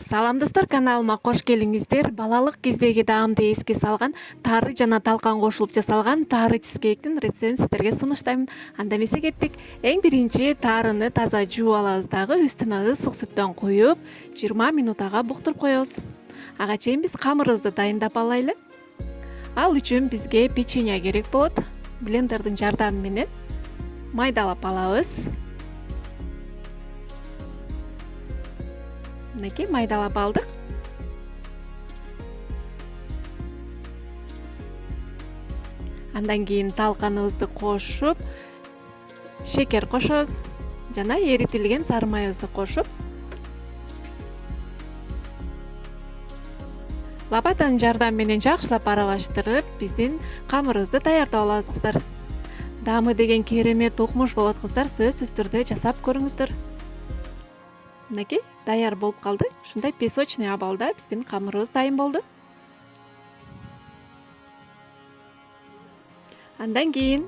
Салам достор, каналыма кош келиңиздер. Балалык кездеги даамды эске салган тары жана талкан кошулуп жасалган тары чизкейктин рецептин сиздерге сунуштайм. Анда эмесе кеттик. Эң биринчи тарыны таза жууп алабыз дагы үстүнө ысык сүттөн куюп 20 минут ага буктуруп коебуз. Ага чейин биз камырыбызды дайындап алайлы. Ал үчүн бизге печенье керек болот. Блендердин жардамы менен майдалап алабыз. Мынакей майдалап алдык. Андан кийин талканыбызды кошуп, шекер кошобуз жана эритилген сары майыбызды кошуп, лопатанын жардамы менен жакшылап аралаштырып, биздин камырыбызды даярдап алабыз кыздар. Даамы деген керемет укмуш болот кыздар, сөзсүз түрдө жасап көрүңүздөр. Мынакей даяр болуп калды. Ушундай песочный абалда биздин камырыбыз дайын болду. Андан кийин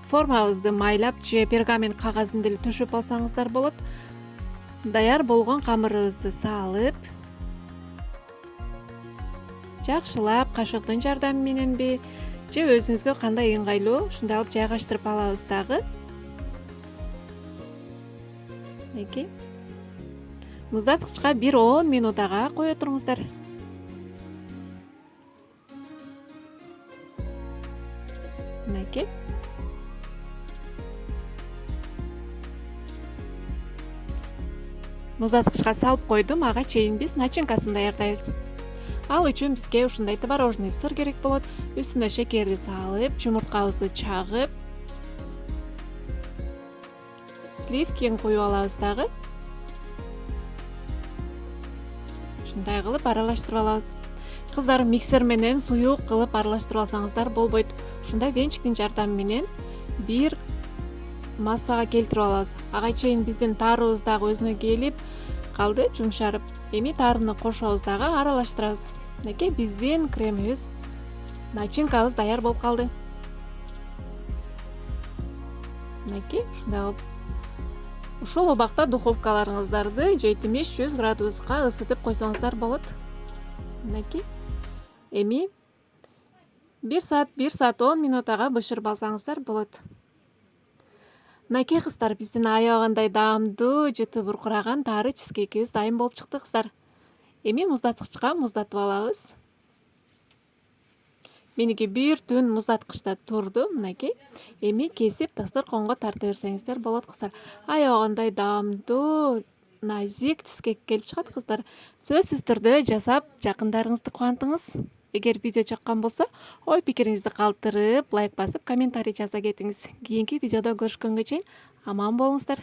формабызды майлап же пергамент кагазын деле төшөп алсаңыздар болот. Даяр болгон камырыбызды салып, жакшылап кашыктын жардамы мененби же өзүңүзгө кандай ыңгайлуу ушундай алып жайгаштырып алабыз дагы. Мынакей муздаткычка 1-10 минут ага кое туруңуздар. Мынакей муздаткычка салып койдум. Ага чейин биз начинкасын даярдайбыз. Ал үчүн бизге ушундай творожный сыр керек болот. Үстүнө шекерди салып, жумурткабызды чагып, сливкин куюп алабыз дагы. Ушундай кылып аралаштырып алабыз. Кыздар, миксер менен суюк кылып аралаштырып алсаңыздар болбойт. Ушундай венчиктин жардамы менен бир массага келтирип алабыз. Ага чейин биздин тарыбыз дагы өзүнө келип калды, жумшарып. Эми тарыны кошобуз дагы аралаштырабыз. Мынакей биздин кремибиз, начинкабыз даяр болуп калды. Мынакей ушундай кылып ушул убакта духовкаларыңыздарды 75-100 градуска ысытып койсоңуздар болот. Мынакей эми 1 саат 10 минут ага бышырып алсаңыздар болот. Мынакей кыздар, биздин аябагандай даамдуу, жыты буркураган тары чизкейкибиз дайын болуп чыкты кыздар. Эми муздаткычка муздатып алабыз. Меники бир түн муздаткычта турду. Мынакей эми кесип дасторконго тарта берсеңиздер болот кыздар. Аябагандай даамдуу, назик чизкейк келип чыгат кыздар. Сөзсүз түрдө жасап жакындарыңызды кубантыңыз. Эгер видео жаккан болсо, ой пикириңизди калтырып, лайк басып, комментарий жаза кетиңиз. Кийинки видеодо көрүшкөнгө чейин аман болуңуздар.